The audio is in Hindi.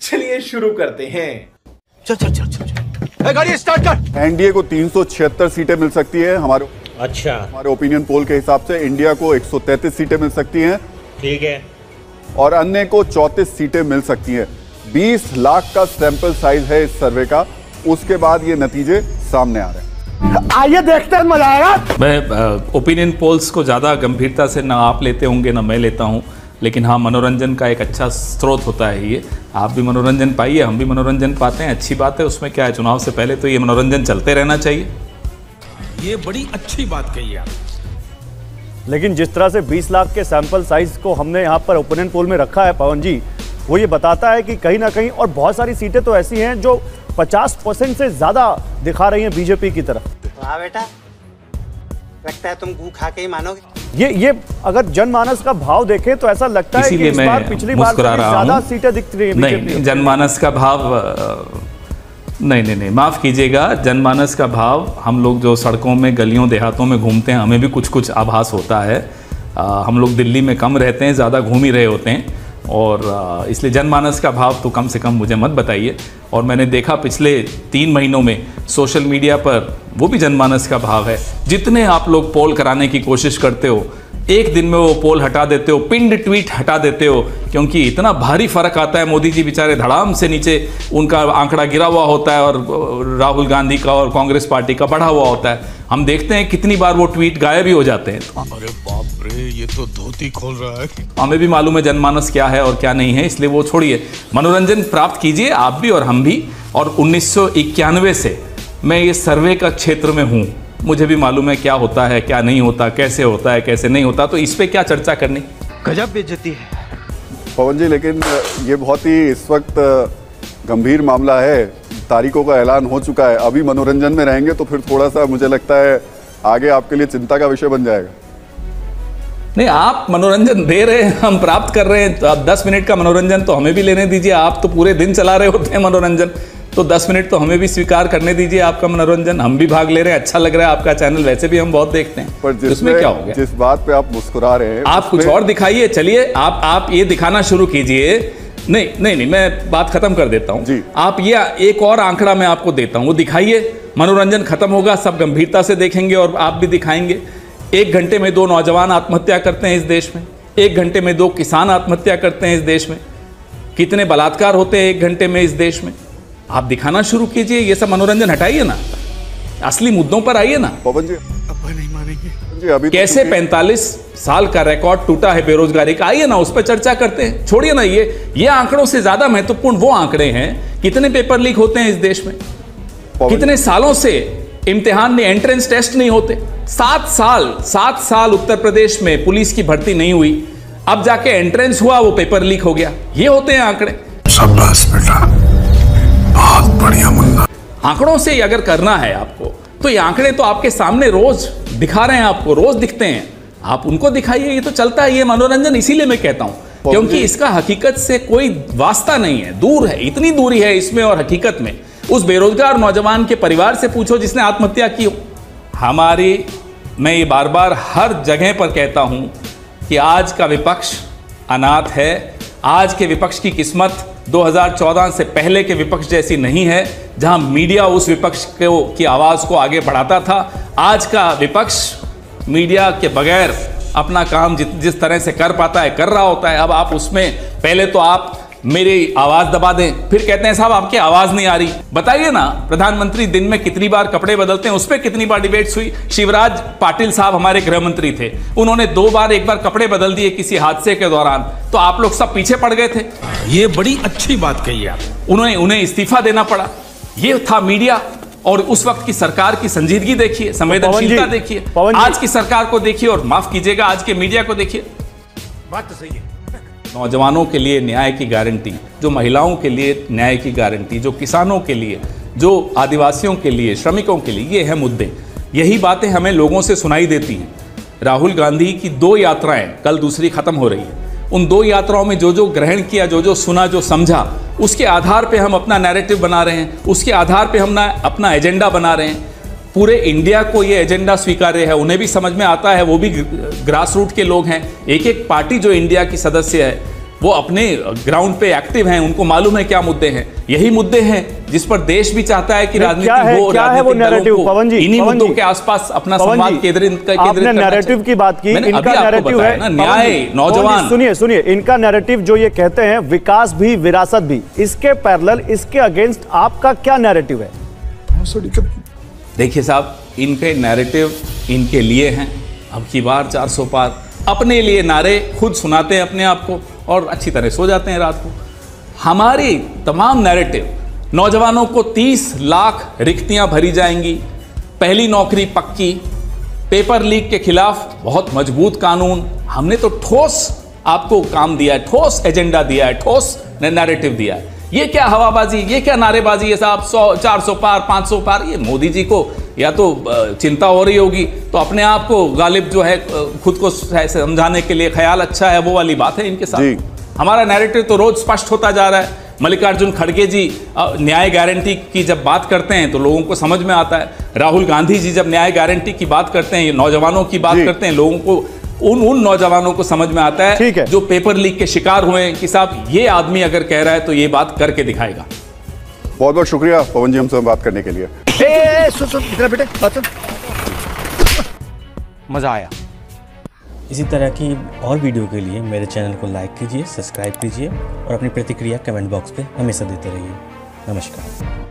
चलिए शुरू करते हैं। चल चल चल चल गाड़ी स्टार्ट कर। एनडीए को 376 सीटें मिल सकती है हमारे ओपिनियन पोल के हिसाब से। इंडिया को 133 सीटें मिल सकती हैं, ठीक है, और अन्य को 34 सीटें मिल सकती हैं। 20 लाख का सैंपल साइज है इस सर्वे का, उसके बाद ये नतीजे सामने आ रहे हैं। आइए देखते हैं, मजा आएगा। मैं ओपिनियन पोल्स को ज़्यादा गंभीरता से ना आप लेते होंगे ना मैं लेता हूँ, लेकिन हाँ, मनोरंजन का एक अच्छा स्रोत होता है ये। आप भी मनोरंजन पाइए, हम भी मनोरंजन पाते हैं, अच्छी बात है। उसमें क्या है, चुनाव से पहले तो ये मनोरंजन चलते रहना चाहिए। ये बड़ी अच्छी बात कही आप। लेकिन जिस तरह से 20 लाख के सैंपल साइज को हमने यहाँ पर ओपिनियन पोल में रखा है पवन जी, वो ये बताता है कि कहीं ना कहीं, और बहुत सारी सीटें तो ऐसी हैं जो 50% से ज्यादा दिखा रही हैं बीजेपी की तरफ। वाह बेटा, लगता है तुम गू खा के ही मानोगे। ये अगर जनमानस का भाव देखें तो ऐसा लगता है कि इस बार पिछली बार से ज्यादा सीटें दिख रही हैं। नहीं, जनमानस का भाव नहीं, माफ कीजिएगा, जनमानस का भाव, हम लोग जो सड़कों में गलियों देहातों में घूमते हैं, हमें भी कुछ कुछ आभास होता है। हम लोग दिल्ली में कम रहते हैं, ज़्यादा घूम ही रहे होते हैं, और इसलिए जनमानस का भाव तो कम से कम मुझे मत बताइए। और मैंने देखा पिछले 3 महीनों में सोशल मीडिया पर, वो भी जनमानस का भाव है। जितने आप लोग पोल कराने की कोशिश करते हो, एक दिन में वो पोल हटा देते हो, पिंड ट्वीट हटा देते हो, क्योंकि इतना भारी फर्क आता है। मोदी जी बेचारे धड़ाम से नीचे उनका आंकड़ा गिरा हुआ होता है, और राहुल गांधी का और कांग्रेस पार्टी का बढ़ा हुआ होता है। हम देखते हैं कितनी बार वो ट्वीट गायब ही हो जाते हैं। अरे बाप रे, ये तो धोती खोल रहा है। हमें भी मालूम है जनमानस क्या है और क्या नहीं है, इसलिए वो छोड़िए, मनोरंजन प्राप्त कीजिए आप भी और हम भी। और 1991 से मैं ये सर्वे का क्षेत्र में हूँ, मुझे भी मालूम है क्या होता है, क्या नहीं होता, कैसे होता है, कैसे नहीं होता, तो इस पे क्या चर्चा करनी। गजब बेइज्जती है पवन जी, लेकिन ये बहुत ही इस वक्त गंभीर मामला है। तारीखों का ऐलान हो चुका है, अभी मनोरंजन में रहेंगे तो फिर थोड़ा सा मुझे लगता है आगे आपके लिए चिंता का विषय बन जाएगा। नहीं, आप मनोरंजन दे रहे हैं, हम प्राप्त कर रहे हैं, तो आप 10 मिनट का मनोरंजन तो हमें भी लेने दीजिए। आप तो पूरे दिन चला रहे होते हैं मनोरंजन, तो 10 मिनट तो हमें भी स्वीकार करने दीजिए आपका मनोरंजन। हम भी भाग ले रहे हैं, अच्छा लग रहा है आपका चैनल, वैसे भी हम बहुत देखते हैं। पर इसमें क्या हो गया? जिस बात पे आप मुस्कुरा रहे हैं, आप कुछ और दिखाइए। चलिए आप ये दिखाना शुरू कीजिए। नहीं, मैं बात खत्म कर देता हूँ। आप ये एक और आंकड़ा मैं आपको देता हूँ, वो दिखाइए। मनोरंजन खत्म होगा, सब गंभीरता से देखेंगे और आप भी दिखाएंगे। 1 घंटे में 2 नौजवान आत्महत्या करते हैं इस देश में, 1 घंटे में 2 किसान आत्महत्या करते हैं इस देश में, कितने बलात्कार होते हैं 1 घंटे में इस देश में। आप दिखाना शुरू कीजिए, ये सब मनोरंजन हटाइए ना, असली मुद्दों पर आइए ना। पवन जी, अब नहीं मानेंगे जी, अभी कैसे 45 साल का रिकॉर्ड टूटा है बेरोजगारी का, आइए ना उस पर चर्चा करते हैं। छोड़िए ना, ये आंकड़ों से ज्यादा महत्वपूर्ण वो आंकड़े हैं, कितने पेपर लीक होते हैं इस देश में, कितने सालों से इम्तिहान में एंट्रेंस टेस्ट नहीं होते। 7 साल उत्तर प्रदेश में पुलिस की भर्ती नहीं हुई, अब जाके एंट्रेंस हुआ, वो पेपर लीक हो गया। ये होते हैं आंकड़े। शाबाश बेटा, बहुत बढ़िया मुन्ना। आंकड़ों से अगर करना है आपको, तो ये आंकड़े तो आपके सामने रोज दिखा रहे हैं, आपको रोज दिखते हैं, आप उनको दिखाइए। ये तो चलता है, ये मनोरंजन इसीलिए मैं कहता हूं, क्योंकि इसका हकीकत से कोई वास्ता नहीं है, दूर है, इतनी दूरी है इसमें और हकीकत में। उस बेरोजगार नौजवान के परिवार से पूछो जिसने आत्महत्या की हो। मैं ये बार बार हर जगह पर कहता हूं कि आज का विपक्ष अनाथ है। आज के विपक्ष की किस्मत 2014 से पहले के विपक्ष जैसी नहीं है, जहां मीडिया उस विपक्ष की आवाज को आगे बढ़ाता था। आज का विपक्ष मीडिया के बगैर अपना काम जिस तरह से कर पाता है कर रहा होता है। अब आप उसमें पहले तो आप मेरी आवाज दबा दें, फिर कहते हैं साहब आपकी आवाज नहीं आ रही। बताइए ना, प्रधानमंत्री दिन में कितनी बार कपड़े बदलते हैं, उस पर कितनी बार डिबेट्स हुई। शिवराज पाटिल साहब हमारे गृह मंत्री थे, उन्होंने 2 बार, एक बार कपड़े बदल दिए किसी हादसे के दौरान, तो आप लोग सब पीछे पड़ गए थे। ये बड़ी अच्छी बात कही आप। उन्हें इस्तीफा देना पड़ा। ये था मीडिया। और उस वक्त की सरकार की संजीदगी देखिए, संवेदनशीलता देखिए, आज की सरकार को देखिए, और माफ कीजिएगा आज के मीडिया को देखिए। बात तो सही है। नौजवानों के लिए न्याय की गारंटी, जो महिलाओं के लिए न्याय की गारंटी, जो किसानों के लिए, जो आदिवासियों के लिए, श्रमिकों के लिए, ये है मुद्दे। यही बातें हमें लोगों से सुनाई देती हैं। राहुल गांधी की 2 यात्राएं, कल दूसरी खत्म हो रही है, उन 2 यात्राओं में जो जो ग्रहण किया, जो जो सुना, जो समझा, उसके आधार पे हम अपना नैरेटिव बना रहे हैं, उसके आधार पे हम अपना एजेंडा बना रहे हैं। पूरे इंडिया को ये एजेंडा स्वीकार्य है, उन्हें भी समझ में आता है, वो भी ग्रास रूट के लोग हैं। एक एक पार्टी जो इंडिया की सदस्य है वो अपने ग्राउंड पे एक्टिव हैं, उनको मालूम है क्या मुद्दे हैं। यही मुद्दे हैं जिस पर देश भी चाहता है कि राजनीति हो, राजनीतिक दलों को इन्हीं मुद्दों के आसपास अपना संवाद केंद्रित आपने नैरेटिव की बात की, इनका नैरेटिव है ना न्याय, नौजवान। सुनिए, इनका नैरेटिव जो ये कहते हैं विकास भी विरासत भी, इसके पैरेलल, इसके अगेंस्ट आपका क्या नैरेटिव है? देखिए साहब, इनके नैरेटिव इनके लिए हैं। अब की बार 400 पार अपने लिए नारे खुद सुनाते हैं अपने आप को और अच्छी तरह सो जाते हैं रात को। हमारी तमाम नैरेटिव, नौजवानों को 30 लाख रिक्तियां भरी जाएंगी, पहली नौकरी पक्की, पेपर लीक के खिलाफ बहुत मजबूत कानून। हमने तो ठोस आपको काम दिया है, ठोस एजेंडा दिया है, ठोस नैरेटिव दिया है। ये क्या हवाबाजी, ये क्या नारेबाजी है साहब? 100, 400 पार, 500 पार। ये मोदी जी को या तो चिंता हो रही होगी तो अपने आप को गालिब जो है खुद को समझाने के लिए ख्याल अच्छा है, वो वाली बात है इनके साथ। हमारा नैरेटिव तो रोज स्पष्ट होता जा रहा है। मल्लिकार्जुन खड़गे जी न्याय गारंटी की जब बात करते हैं तो लोगों को समझ में आता है। राहुल गांधी जी जब न्याय गारंटी की बात करते हैं, नौजवानों की बात करते हैं, लोगों को उन नौजवानों को समझ में आता है जो पेपर लीक के शिकार हुए कि साहब ये आदमी अगर कह रहा है तो ये बात करके दिखाएगा। बहुत बहुत शुक्रिया पवन जी हमसे बात करने के लिए। सुन इधर बेटे, मजा आया। इसी तरह की और वीडियो के लिए मेरे चैनल को लाइक कीजिए, सब्सक्राइब कीजिए और अपनी प्रतिक्रिया कमेंट बॉक्स पे हमेशा देते रहिए। नमस्कार।